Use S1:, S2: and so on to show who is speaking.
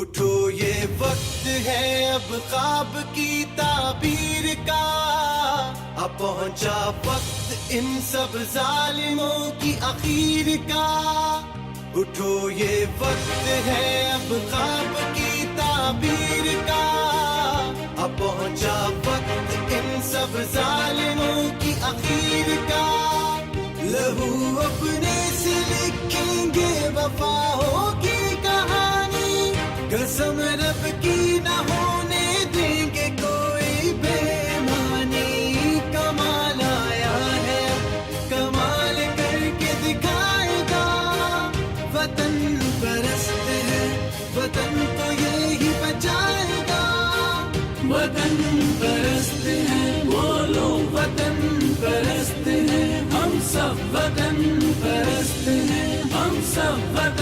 S1: اٹھو یہ وقت ہے اب خواب کی تعبیر کا، اب پہنچا وقت ان سب ظالموں کی اخیر کا. اٹھو یہ وقت ہے اب خواب کی تعبیر کا، اب پہنچا وقت ان سب ظالموں کی اخیر کا. لہو اپنے سے لکھیں گے وفاؤں کی کہانی، قسم رب کی نہ ہونے دیں گے کوئی بے ایمانی. کمال آیا ہے کمال کر کے دکھائے گا، وطن پرست ہے وطن کو یہی بچائے گا. وطن پرست ہے بولو وطن پرست ہے، ہم سب وطن پرست ہیں، ہم سب وطن